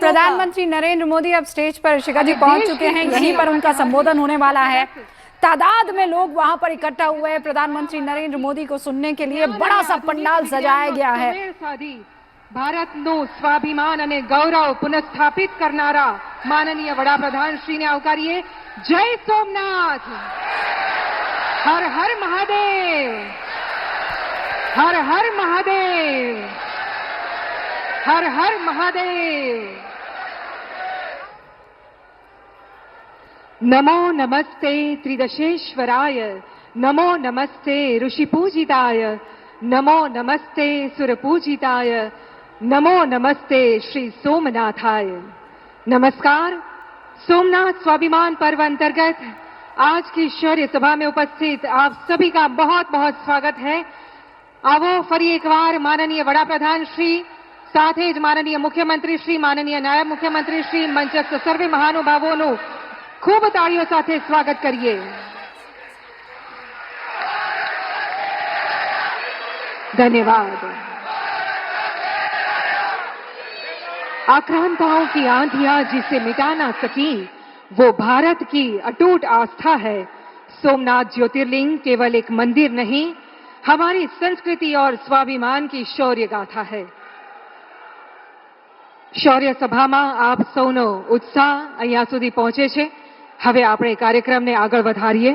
प्रधानमंत्री नरेंद्र मोदी अब स्टेज पर शिखा जी पहुंच चुके हैं, यहीं पर उनका संबोधन होने वाला है। तादाद में लोग वहां पर इकट्ठा हुए हैं प्रधानमंत्री नरेंद्र मोदी को सुनने के लिए। बड़ा सा पंडाल सजाया गया है। ભારતનું સ્વાભિમાન અને ગૌરવ પુનઃસ્થાપિત કરનારા માનનીય વડાપ્રધાન શ્રીને આવકારીએ। જય સોમનાથ, હર હર મહાદેવ, હર હર મહાદેવ, હર હર મહાદેવ। નમો નમસ્તે ત્રિદશેશ્વરાય, નમો નમસ્તે ઋષિપૂજિતાય, નમો નમસ્તે સુરપૂજિતાય, नमो नमस्ते श्री सोमनाथाय। नमस्कार। सोमनाथ स्वाभिमान पर्व अंतर्गत आज की शौर्य सभा में उपस्थित आप सभी का बहुत बहुत स्वागत है। आवो फरी एक बार माननीय वडाप्रधान श्री, साथे ज माननीय मुख्यमंत्री श्री, माननीय नायब मुख्यमंत्री श्री, मंचस्थ सर्वे महानुभावोનું खूब ताळीओ साथे स्वागत करिए। धन्यवाद। आक्रांताओं की आंधियां जिसे मिटा ना सकी, वो भारत की अटूट आस्था है। सोमनाथ ज्योतिर्लिंग केवल एक मंदिर नहीं, हमारी संस्कृति और स्वाभिमान की शौर्य गाथा है। शौर्य સભામાં આપ સૌનો ઉત્સાહ અહીંયા સુધી પહોંચે છે। હવે આપણે કાર્યક્રમને આગળ વધારીએ।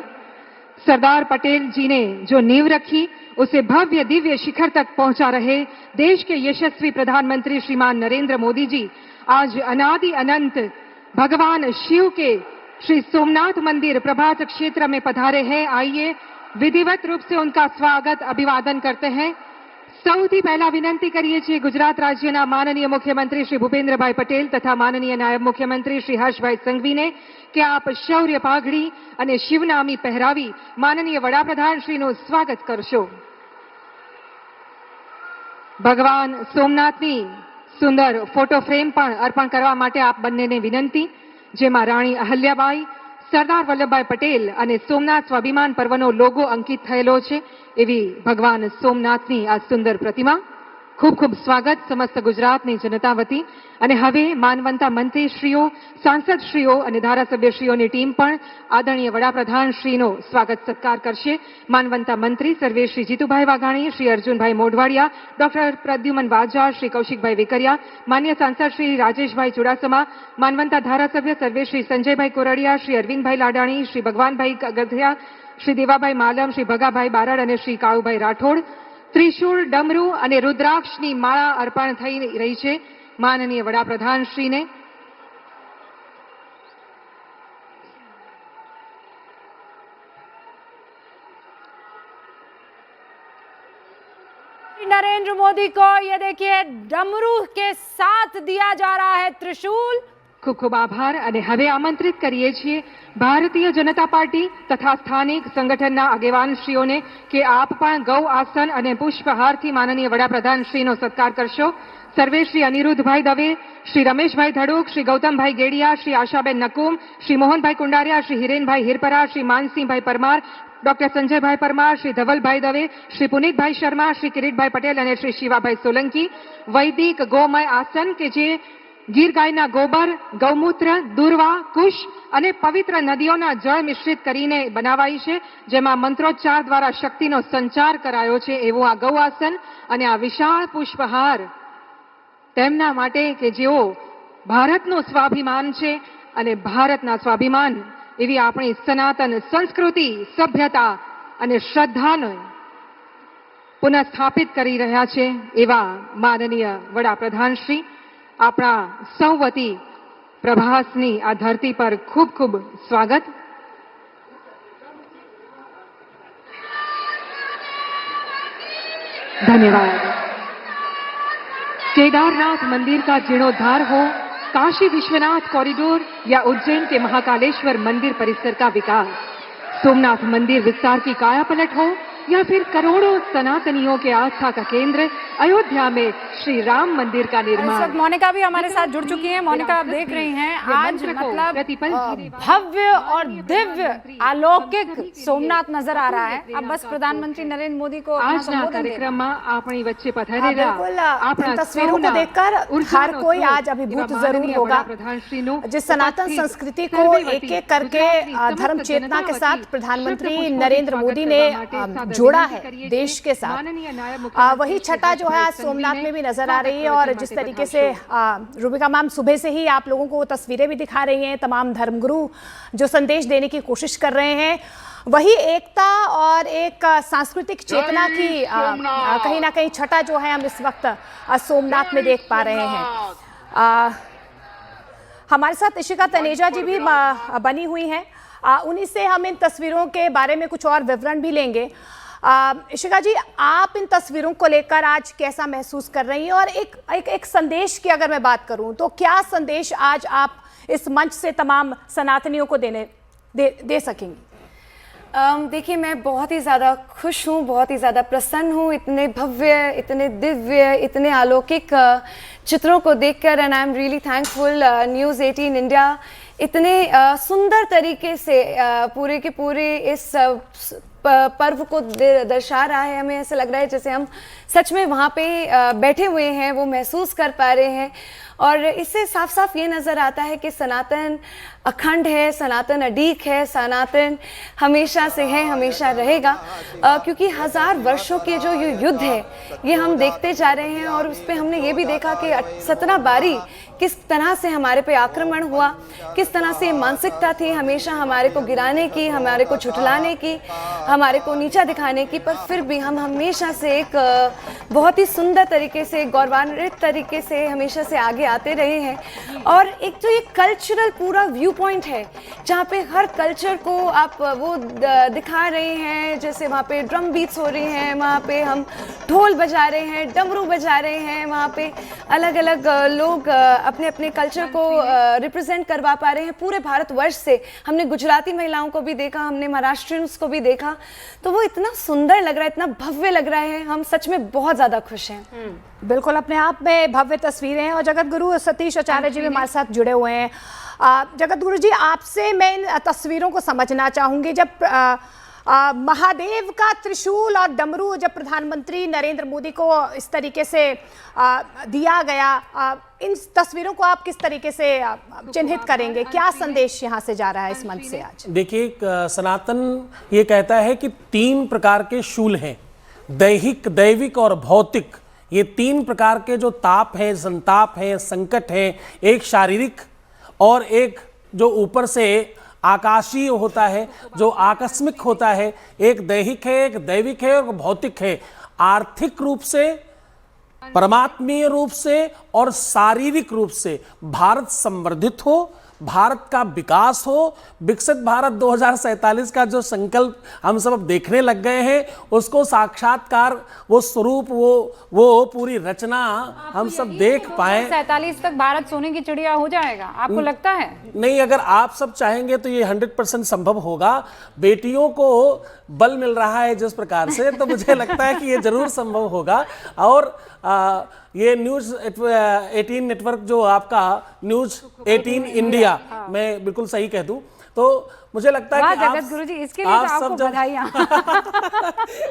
सरदार पटेल जी ने जो नींव रखी, उसे भव्य दिव्य शिखर तक पहुंचा रहे देश के यशस्वी प्रधानमंत्री श्रीमान नरेंद्र मोदी जी आज अनादि अनंत भगवान शिव के श्री सोमनाथ मंदिर प्रभात क्षेत्र में पधारे हैं। आइए विधिवत रूप से उनका स्वागत अभिवादन करते हैं। સૌથી પહેલા વિનંતી કરીએ છીએ ગુજરાત રાજ્યના માનનીય મુખ્યમંત્રી શ્રી ભૂપેન્દ્રભાઈ પટેલ તથા માનનીય નાયબ મુખ્યમંત્રી શ્રી હર્ષભાઈ સંઘવીને કે આપ શૌર્ય પાઘડી અને શિવનામી પહેરાવી માનનીય વડાપ્રધાન શ્રીનું સ્વાગત કરશો। ભગવાન સોમનાથની સુંદર ફોટો ફ્રેમ પણ અર્પણ કરવા માટે આપ બંનેને વિનંતી, જેમાં રાણી અહલ્યાબાઈ, સરદાર વલ્લભભાઈ પટેલ અને સોમનાથ સ્વાભિમાન પર્વનો લોગો અંકિત થયેલો છે એવી ભગવાન સોમનાથની આ સુંદર પ્રતિમા। ખૂબ ખૂબ સ્વાગત સમસ્ત ગુજરાતની જનતા વતી। અને હવે માનવંતા મંત્રીશ્રીઓ, સાંસદશ્રીઓ અને ધારાસભ્યશ્રીઓની ટીમ પણ આદરણીય વડાપ્રધાનશ્રીનો સ્વાગત સત્કાર કરશે। માનવંતા મંત્રી સર્વે શ્રી જીતુભાઈ વાઘાણી, શ્રી અર્જુનભાઈ મોઢવાડિયા, ડોક્ટર પ્રદ્યુમન વાજા, શ્રી કૌશિકભાઈ વેકરિયા, માન્ય સાંસદ શ્રી રાજેશભાઈ ચુડાસમા, માનવંતા ધારાસભ્ય સર્વે શ્રી સંજયભાઈ કોરડિયા, શ્રી અરવિંદભાઈ લાડાણી, શ્રી ભગવાનભાઈ ગધિયા, श्री देवाभाई मालम, श्री भगाभाई बारड़ અને શ્રી કાળુભાઈ રાઠોડ। ત્રિશૂળ, ડમરૂ અને રુદ્રાક્ષની માળા અર્પણ થઈ રહી છે માનનીય વડાપ્રધાનશ્રીને। नरेंद्र मोदी को ये देखिए डमरू के साथ दिया जा रहा है त्रिशूल। खूब खूब आभार। અને હવે આમંત્રિત કરીએ છીએ ભારતીય જનતા પાર્ટી તથા સ્થાનિક સંગઠનના આગેવાનશ્રીઓને કે આપ પણ ગૌ આસન અને પુષ્પહારથી માનનીય વડાપ્રધાનશ્રીનો સત્કાર કરશો। સર્વે શ્રી અનિરુદ્ધભાઈ દવે, શ્રી રમેશભાઈ ધડુક, શ્રી ગૌતમભાઈ ગેડિયા, શ્રી આશાબેન નકુમ, શ્રી મોહનભાઈ કુંડારિયા, શ્રી હિરેનભાઈ હિરપરા, શ્રી માનસિંહભાઈ પરમાર, डॉक्टर संजयभाई परमार, श्री धवलभाई दवे, श्री पुनीतभाई शर्मा, श्री किरीटभाई पटेल અને શ્રી શિવાભાઈ સોલંકી। વૈદિક ગોમય આસન કે જે ગીર ગાયના ગોબર, ગૌમૂત્ર, દુર્વા, કુશ અને પવિત્ર નદીઓના જળ મિશ્રિત કરીને બનાવાઈ છે, જેમાં મંત્રોચ્ચાર દ્વારા શક્તિનો સંચાર કરાયો છે એવું આ ગૌ આસન અને આ વિશાળ પુષ્પહાર તેમના માટે કે જેઓ ભારતનું સ્વાભિમાન છે અને ભારતના સ્વાભિમાન એવી આપણી સનાતન સંસ્કૃતિ, સભ્યતા અને શ્રદ્ધાને પુનઃસ્થાપિત કરી રહ્યા છે એવા માનનીય વડાપ્રધાનશ્રી આપણા સૌ વતી પ્રભાસની આ ધરતી પર ખૂબ ખૂબ સ્વાગત। धन्यवाद। केदारनाथ मंदिर का जीर्णोद्धार हो, काशी विश्वनाथ कॉरिडोर या उज्जैन के महाकालेश्वर मंदिर परिसर का विकास, सोमनाथ मंदिर विस्तार की कायापलट हो या फिर करोड़ों सनातनियों के आस्था का केंद्र अयोध्या में श्री राम मंदिर का इस निर्माण। वक्त मोनिका भी हमारे साथ जुड़ चुकी हैं। मोनिका, आप देख रही हैं आज मतलब भव्य और दिव्य अलौकिक सोमनाथ नजर आ रहा है। अब बस प्रधानमंत्री नरेंद्र मोदी को अपना આજના संबोधन देना। કાર્યક્રમમાં આપણી વચ્ચે हाँ, પધારેલા बिल्कुल આપણા इन तस्वीरों को સૌના देखकर हर कोई आज अभिभूत એવા जरूर માનનીય होगा। વડાપ્રધાનશ્રીનું जिस सनातन ઉપસ્થિત संस्कृति को સર્વેવતી एक एक करके ગુજરાતની धर्म समस्त चेतना के जनता साथ वती प्रधानमंत्री શબ્દ नरेंद्र પુષ્પોથી मोदी સ્વાગત ने કરવા માટે સાદર जोड़ा વિનંતી है કરીએ देश છીએ। के साथ। માનનીય નાયબ वही મુખ્યમंत्री छठा जो है आज सोमनाथ में भी नजर आ रही है। और जिस तरीके से रूबिका मैम सुबह से ही आप लोगों को वो तस्वीरें भी दिखा रही हैं, तमाम धर्मगुरु जो संदेश देने की कोशिश कर रहे हैं, वही एकता और एक सांस्कृतिक चेतना की कहीं ना कहीं छठा जो है हम इस वक्त सोमनाथ में देख पा रहे हैं। हमारे साथ इशिका तनेजा जी भी बनी हुई हैं, उन्हीं से हम इन तस्वीरों के बारे में कुछ और विवरण भी लेंगे। इशिका जी, आप इन तस्वीरों को लेकर आज कैसा महसूस कर रही हैं? और एक संदेश की अगर मैं बात करूं तो क्या संदेश आज आप इस मंच से तमाम सनातनियों को दे सकेंगी? देखिए, मैं बहुत ही ज़्यादा खुश हूँ, बहुत ही ज़्यादा प्रसन्न हूँ इतने भव्य, इतने दिव्य, इतने अलौकिक चित्रों को देखकर। And I am really thankful news 18 India इतने सुंदर तरीके से पूरे के पूरे इस पर्व को दर्शा रहा है। हमें ऐसा लग रहा है जैसे हम सच में वहाँ पे बैठे हुए हैं, वो महसूस कर पा रहे हैं। और इससे साफ साफ ये नज़र आता है कि सनातन अखंड है, सनातन अडीक है, सनातन हमेशा से है, हमेशा रहेगा। क्योंकि 1000 वर्षों के जो ये युद्ध है ये हम देखते जा रहे हैं। और उस पर हमने ये भी देखा कि 17 बारी किस तरह से हमारे पे आक्रमण हुआ, किस तरह से मानसिकता थी हमेशा हमारे को गिराने की, हमारे को झुठलाने की, हमारे को नीचा दिखाने की। पर फिर भी हम हमेशा से एक बहुत ही सुंदर तरीके से, गौरवान्वित तरीके से हमेशा से आगे आते रहे हैं। और एक जो ये कल्चरल पूरा व्यू पॉइंट है जहाँ पे हर कल्चर को आप वो दिखा रहे हैं, जैसे वहाँ पे ड्रम बीट्स हो रही हैं, वहाँ पे हम ढोल बजा रहे हैं, डमरू बजा रहे हैं, वहाँ पे अलग अलग लोग अपने अपने कल्चर को रिप्रेजेंट करवा पा रहे हैं पूरे भारतवर्ष से। हमने गुजराती महिलाओं को भी देखा, हमने महाराष्ट्रियंस को भी देखा, तो वो इतना सुंदर लग रहा है, इतना भव्य लग रहा है। हम सच में बहुत ज़्यादा खुश हैं। बिल्कुल, अपने आप में भव्य तस्वीरें हैं। और जगत गुरु सतीश आचार्य जी भी हमारे साथ जुड़े हुए हैं। जगत गुरु जी, आपसे मैं इन तस्वीरों को समझना चाहूँगी। जब महादेव का त्रिशूल और डमरू जब प्रधानमंत्री नरेंद्र मोदी को इस तरीके से दिया गया, इन तस्वीरों को आप किस तरीके से चिन्हित करेंगे? क्या संदेश यहाँ से जा रहा है इस मंच से आज? देखिए, सनातन ये कहता है कि 3 प्रकार के शूल हैं, दैहिक, दैविक और भौतिक। ये 3 प्रकार के जो ताप हैं, संताप हैं, संकट हैं, एक शारीरिक और एक जो ऊपर से आकाशीय होता है, जो आकस्मिक होता है। एक दैहिक है, एक दैविक है और भौतिक है। आर्थिक रूप से, परमात्मीय रूप से और शारीरिक रूप से भारत संवर्धित हो, भारत का विकास हो, विकसित भारत 2047 का जो संकल्प हम सब अब देखने लग गए हैं, उसको साक्षात्कार, वो स्वरूप, वो पूरी रचना हम सब देख पाए। 47 तक भारत सोने की चिड़िया हो जाएगा, आपको लगता है? नहीं, अगर आप सब चाहेंगे तो ये 100% संभव होगा। बेटियों को बल मिल रहा है जिस प्रकार से, तो मुझे लगता है कि ये जरूर संभव होगा। और ये न्यूज़ 18 नेटवर्क जो आपका न्यूज़ 18 इंडिया, मैं बिल्कुल सही कह दूं तो मुझे लगता है कि जगत गुरु जी, इसके लिए तो आपको बधाइयां।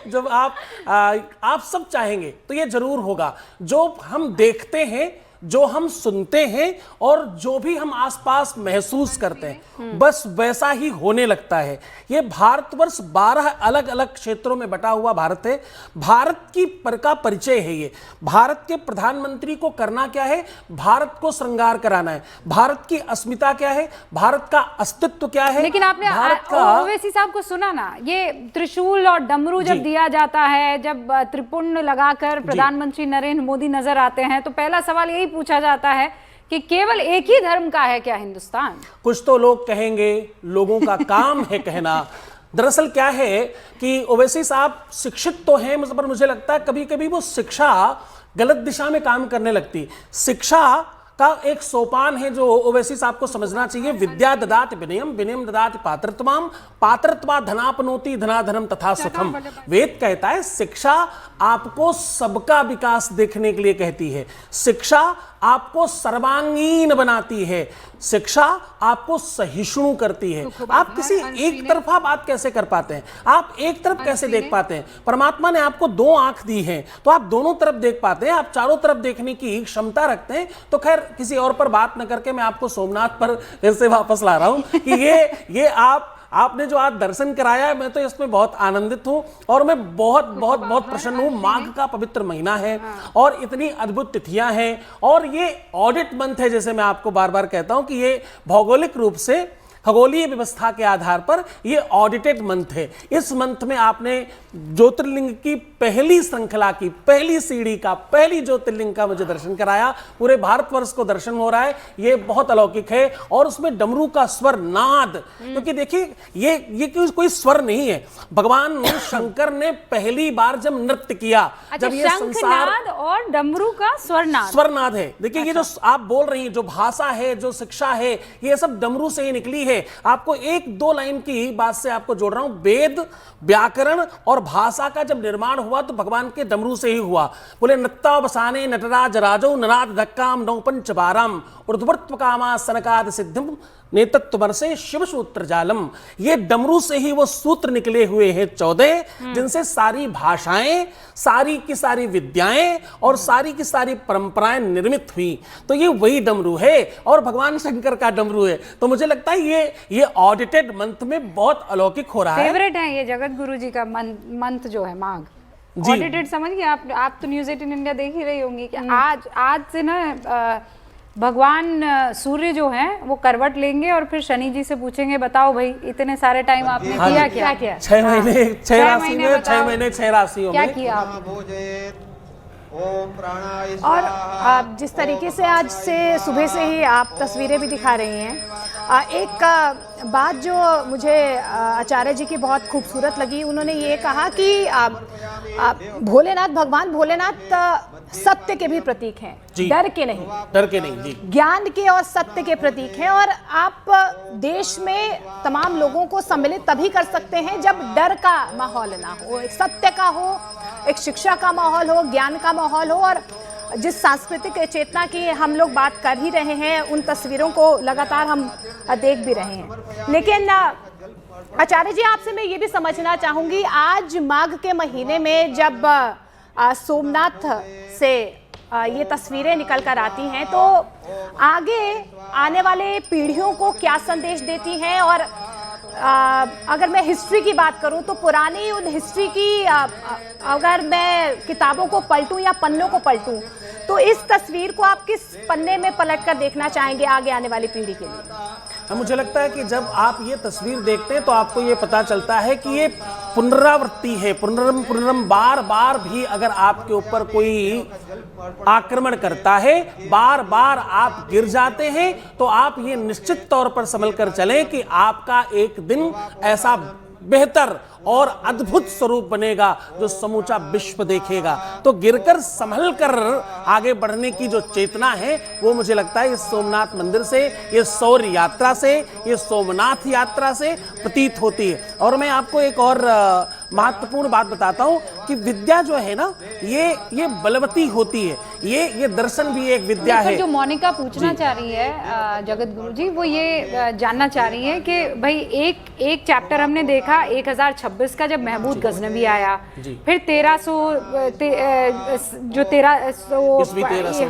जब आप सब चाहेंगे तो ये जरूर होगा। जो हम देखते हैं, जो हम सुनते हैं और जो भी हम आसपास महसूस करते हैं, बस वैसा ही होने लगता है। ये भारतवर्ष 12 अलग अलग क्षेत्रों में बटा हुआ भारत है। भारत की का परिचय है ये। भारत के प्रधानमंत्री को करना क्या है? भारत को श्रृंगार कराना है। भारत की अस्मिता क्या है? भारत का अस्तित्व क्या है? लेकिन आपने ओवैसी साहब को सुना ना, ये त्रिशूल और डमरू जब दिया जाता है, जब त्रिपुंड लगाकर प्रधानमंत्री नरेंद्र मोदी नजर आते हैं, तो पहला सवाल यही पूछा जाता है कि केवल एक ही धर्म का है क्या हिंदुस्तान? कुछ तो लोग कहेंगे, लोगों का काम है कहना। दरअसल क्या है कि ओवैसी साहब शिक्षित तो हैं, पर मुझे लगता है कभी कभी वो शिक्षा गलत दिशा में काम करने लगती। शिक्षा का एक सोपान है जो ओवैसी साहब को समझना चाहिए। विद्या ददाति विनयम, विनयम ददाति पात्रत्वम, पात्रत्वा धनापनोति, धनाधनम तथा सुखम। वेद कहता है शिक्षा आपको सबका विकास देखने के लिए कहती है, शिक्षा आपको सर्वांगीण बनाती है, शिक्षा आपको सहिष्णु करती है। आप किसी एक तरफा बात कैसे कर पाते हैं, आप एक तरफ कैसे देख पाते हैं? परमात्मा ने आपको दो आंख दी है तो आप दोनों तरफ देख पाते हैं, आप चारों तरफ देखने की क्षमता रखते हैं। तो खैर किसी और पर बात न करके मैं आपको सोमनाथ पर फिर से वापस ला रहा हूं कि ये आपने जो आज दर्शन कराया है, मैं तो इसमें बहुत आनंदित हूं और मैं बहुत बहुत बहुत प्रसन्न हूं। माघ का पवित्र महीना है और इतनी अद्भुत तिथियां हैं और ये ऑडिट मंथ है, जैसे मैं आपको बार बार कहता हूं कि ये भौगोलिक रूप से खगोलीय व्यवस्था के आधार पर ये ऑडिटेड मंथ है। इस मंथ में आपने ज्योतिर्लिंग की पहली श्रृंखला की पहली सीढ़ी का, पहली ज्योतिर्लिंग का मुझे दर्शन कराया। पूरे भारतवर्ष को दर्शन हो रहा है, ये बहुत अलौकिक है। और उसमें डमरू का स्वर नाद, क्योंकि देखिए ये कोई स्वर नहीं है, भगवान शंकर ने पहली बार जब नृत्य किया, जब ये संसार और डमरू का स्वरनाद है। देखिए ये जो आप बोल रही हैं, जो भाषा है, जो शिक्षा है, ये सब डमरू से ही निकली है। आपको एक दो लाइन की बात से आपको जोड़ रहा हूं, वेद, व्याकरण और भाषा का जब निर्माण हुआ तो भगवान के डमरू से ही हुआ। बोले नत्ता बसाने नटराज राजो ननाद धक्काम नौ पंच बारम ऊर्ध्वर्त्व कामा सनकाद सिद्धिम नेतत्व से शिव सूत्र जालम। ये डमरू से ही वो सूत्र निकले हुए हैं 14, जिनसे सारी भाषाएं, सारी की सारी विद्याएं और सारी की सारी परंपराएं निर्मित हुई। तो ये वही डमरू है और भगवान शंकर का डमरू है। तो मुझे लगता है ये ऑडिटेड मंथ में बहुत अलौकिक हो रहा है। फेवरेट है ये जगत गुरु जी का मंथ जो है माघ, ऑडिटेड। समझिए आप तो न्यूज़ 18 इंडिया देख ही रही होंगी कि आज से ना भगवान सूर्य जो हैं वो करवट लेंगे और फिर शनि जी से पूछेंगे, बताओ भाई इतने सारे टाइम आपने किया क्या? 6 महीने 6 राशि में, 6 महीने 6 राशियों में क्या किया और जिस तरीके से आज से सुबह से ही आप तस्वीरें भी दिखा रही हैं, एक बात जो मुझे आचार्य जी की बहुत खूबसूरत लगी, उन्होंने ये कहा कि भोलेनाथ, भगवान भोलेनाथ सत्य के भी प्रतीक हैं, डर के नहीं जी, ज्ञान के और सत्य के प्रतीक हैं। और आप देश में तमाम लोगों को सम्मिलित तभी कर सकते हैं जब डर का माहौल ना हो, एक सत्य का हो, एक शिक्षा का माहौल हो, ज्ञान का माहौल हो। और जिस सांस्कृतिक चेतना की हम लोग बात कर ही रहे हैं, उन तस्वीरों को लगातार हम देख भी रहे हैं। लेकिन आचार्य जी, आपसे मैं ये भी समझना चाहूंगी, आज माघ के महीने में जब सोमनाथ से ये तस्वीरें निकल कर आती हैं, तो आगे आने वाले पीढ़ियों को क्या संदेश देती हैं? और अगर मैं हिस्ट्री की बात करूं तो पुरानी उन हिस्ट्री की अगर मैं किताबों को पलटूं या पन्नों को पलटूं, तो इस तस्वीर को आप किस पन्ने में पलट कर देखना चाहेंगे आगे आने वाली पीढ़ी के लिए? मुझे लगता है कि जब आप ये तस्वीर देखते हैं तो आपको ये पता चलता है कि ये पुनरावृत्ति है, पुनरम बार बार भी अगर आपके ऊपर कोई आक्रमण करता है, बार बार आप गिर जाते हैं, तो आप ये निश्चित तौर पर संभल कर चलें कि आपका एक दिन ऐसा बेहतर और अद्भुत स्वरूप बनेगा जो समूचा विश्व देखेगा। तो गिरकर संभल कर आगे बढ़ने की जो चेतना है वो मुझे लगता है इस सोमनाथ मंदिर से, ये शौर्य यात्रा से, ये सोमनाथ यात्रा से प्रतीत होती है। और मैं आपको एक और महत्वपूर्ण बात बताता हूं कि विद्या जो है ना, ये बलवती होती है, ये दर्शन भी एक विद्या है। जो मोनिका पूछना चाह रही है जगत गुरु जी, वो ये जानना चाह रही है कि भाई एक चैप्टर हमने देखा 1026 का जब महमूद गजनवी आया, फिर 1300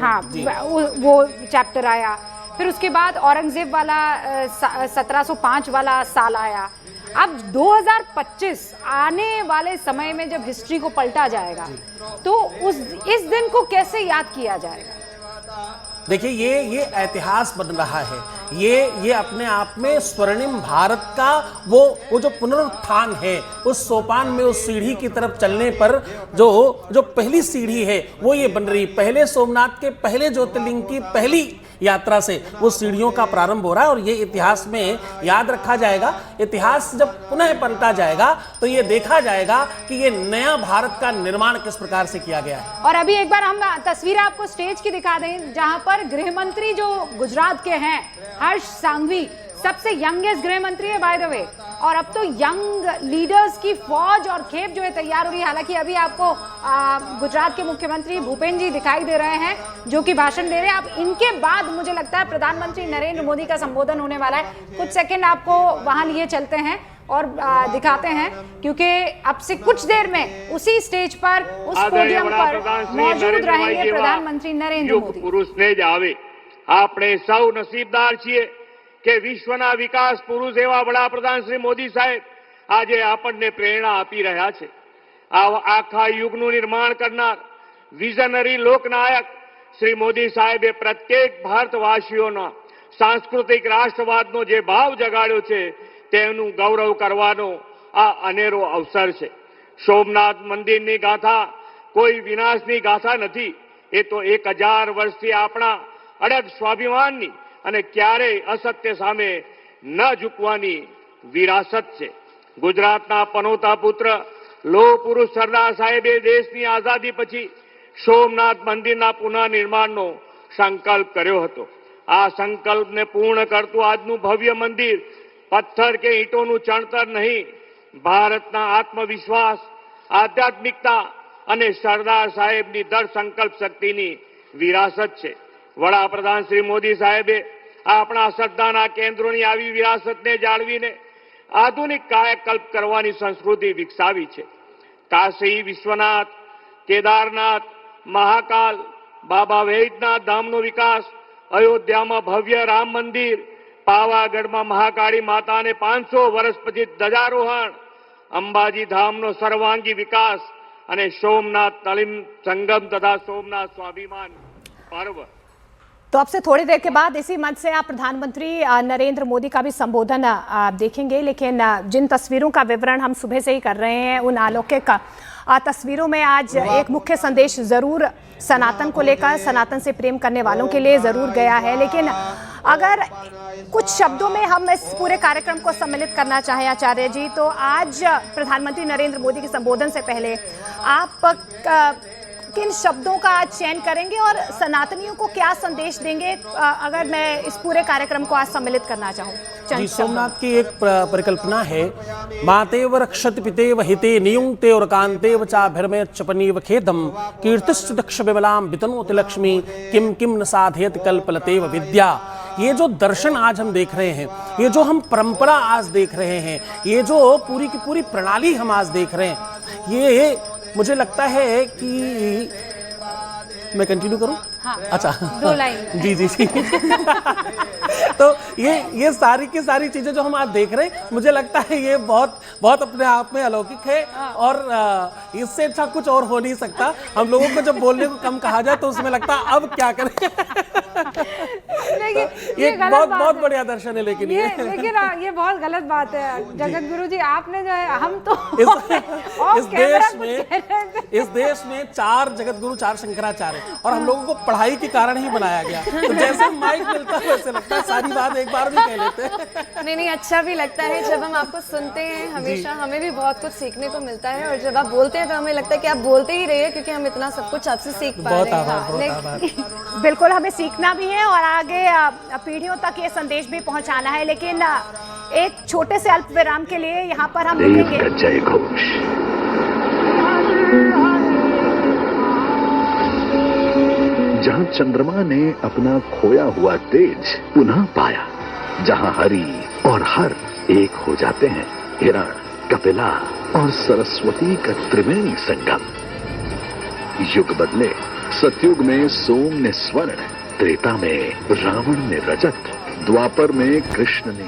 हाँ वो चैप्टर आया, फिर उसके बाद औरंगजेब वाला 1705 वाला साल आया। अब 2025 आने वाले समय में जब हिस्ट्री को पलटा जाएगा तो इस दिन को कैसे याद किया जाएगा? देखिए ये इतिहास बन रहा है, ये अपने आप में स्वर्णिम भारत का वो जो पुनरुत्थान है, उस सोपान में उस सीढ़ी की तरफ चलने पर जो पहली सीढ़ी है वो ये बन रही। पहले सोमनाथ के पहले ज्योतिर्लिंग की पहली यात्रा से वो सीढ़ियों का प्रारंभ हो रहा है और ये इतिहास में याद रखा जाएगा। इतिहास जब पुनः पलटा जाएगा तो ये देखा जाएगा कि ये नया भारत का निर्माण किस प्रकार से किया गया है। और अभी एक बार हम तस्वीर आपको स्टेज की दिखा दें, जहां पर पर गृह मंत्री जो गुजरात के हैं हर्ष सांघवी सबसे यंगेस्ट गृह मंत्री है बाय द वे, और अब तो यंग लीडर्स की फौज और खेप जो है तैयार हो रही है। हालांकि अभी आपको गुजरात के मुख्यमंत्री भूपेन्द्र जी दिखाई दे रहे हैं जो कि भाषण दे रहे हैं। अब इनके बाद मुझे लगता है प्रधानमंत्री नरेंद्र मोदी का संबोधन होने वाला है। कुछ सेकंड आपको वहां लिए चलते हैं और दिखाते हैं, क्योंकि अब से कुछ देर में उसी स्टेज पर उस पोडियम पर मौजूद रहेंगे प्रधानमंत्री नरेंद्र मोदी। पुरुषने ज आवे આપણે સૌ નસીબદાર છીએ કે વિશ્વના વિકાસ પુરુષ એવા વડાપ્રધાન શ્રી મોદી સાહેબ આજે આપણને પ્રેરણા આપી રહ્યા છે। આખા યુગનું નિર્માણ કરનાર વિઝનરી લોકનાયક શ્રી મોદી સાહેબે પ્રત્યેક ભારતવાસીઓના સાંસ્કૃતિક રાષ્ટ્રવાદનો જે ભાવ જગાડ્યો છે તેનું ગૌરવ કરવાનો આ અનેરો અવસર છે। સોમનાથ મંદિરની ગાથા કોઈ વિનાશની ગાથા નથી, એ તો 1000 વર્ષથી આપણા અડગ સ્વાભિમાનની અને ક્યારેય અસત્ય સામે ન ઝૂકવાની વિરાસત છે। ગુજરાતના પનોતા પુત્ર લોહ પુરુષ સરદાર સાહેબે દેશની આઝાદી પછી સોમનાથ મંદિરના પુનઃનિર્માણનો સંકલ્પ કર્યો હતો। આ સંકલ્પને પૂર્ણ કરતું આજનું ભવ્ય મંદિર પથ્થર કે ઈંટોનું ચણતર નહીં, ભારતના આત્મવિશ્વાસ, આધ્યાત્મિકતા અને સરદાર સાહેબની દૃઢ સંકલ્પ શક્તિની વિરાસત છે। વડાપ્રધાન શ્રી મોદી સાહેબે આપણા શ્રદ્ધાના કેન્દ્રોની આવી વિરાસતને જાળવીને આધુનિક કાયાકલ્પ કરવાની સંસ્કૃતિ વિકસાવી છે। કાશી વિશ્વનાથ, કેદારનાથ, મહાકાલ, બાબા વૈદ્યનાથ ધામનો વિકાસ, અયોધ્યામાં ભવ્ય રામ મંદિર, પાવાગઢમાં મહાકાળી માતાને 500 વર્ષ પછી ધ્વજારોહણ, અંબાજી ધામનો સર્વાંગી વિકાસ અને સોમનાથ તલીમ સંગમ તથા સોમનાથ સ્વાભિમાન पर्व। तो अब से थोड़ी देर के बाद इसी मंच से आप प्रधानमंत्री नरेंद्र मोदी का भी संबोधन देखेंगे, लेकिन जिन तस्वीरों का विवरण हम सुबह से ही कर रहे हैं उन अलौकिक तस्वीरों में आज एक मुख्य संदेश जरूर सनातन को लेकर, सनातन से प्रेम करने वालों के लिए जरूर गया है। लेकिन अगर कुछ शब्दों में हम इस पूरे कार्यक्रम को सम्मिलित करना चाहें आचार्य जी, तो आज प्रधानमंत्री नरेंद्र मोदी के संबोधन से पहले आप किन शब्दों का आज चयन करेंगे और सनातनियों को क्या संदेश देंगे, अगर मैं इस पूरे कार्यक्रम को आज सम्मिलित करना चाहूँ? जी, सोमनाथ की एक परिकल्पना है, मातेव रक्षति पितेव हिते नियुंक्ते और कांतेव चाभिर्मय चपनीव खेदम कीर्तिश्च दक्ष विमलाम वितनोति लक्ष्मी किम किम न साधयति कल्पलतेव विद्या। ये जो दर्शन आज हम देख रहे हैं, ये जो हम परंपरा आज देख रहे हैं, ये जो पूरी की पूरी प्रणाली हम आज देख रहे हैं, ये मुझे लगता है कि मैं कंटिन्यू करूं? हाँ, अच्छा, 2 लाइन। जी जी जी तो ये सारी की सारी चीजें जो हम आज देख रहे हैं, मुझे लगता है ये बहुत बहुत अपने आप में अलौकिक है और इससे अच्छा कुछ और हो नहीं सकता। हम लोगों को जब बोलने को कम कहा जाए तो उसमें लगता है अब क्या करें। ये बहुत बहुत बढ़िया दर्शन है, लेकिन ये बहुत गलत बात है जगत गुरु जी। आपने जो है, हम तो इस देश में 4 जगत गुरु 4 शंकराचार्य, और हम लोगों को पढ़ाई के कारण ही बनाया गया। तो जैसे माइक मिलता है वैसे लगता है सारी बात एक बार भी कह लेते हैं। नहीं, अच्छा भी लगता है जब हम आपको सुनते हैं, हमेशा हमें भी बहुत कुछ सीखने को मिलता है, और जब आप बोलते हैं तो हमें लगता है कि आप बोलते ही रहिए, क्योंकि हम इतना सब कुछ आपसे सीख पा रहे हैं। बिल्कुल, हमें सीखना भी है और आगे पीढ़ियों तक ये संदेश भी पहुंचाना है। लेकिन एक छोटे से अल्प विराम के लिए यहाँ पर हम रुकेंगे। जय घोष। जहां चंद्रमा ने अपना खोया हुआ तेज पुनः पाया, जहां हरि और हर एक हो जाते हैं, हिरण, कपिला और सरस्वती का त्रिवेणी संगम। युग बदले, सतयुग में सोम ने स्वर्ण, त्रेता में रावण ने रजत, द्वापर में कृष्ण ने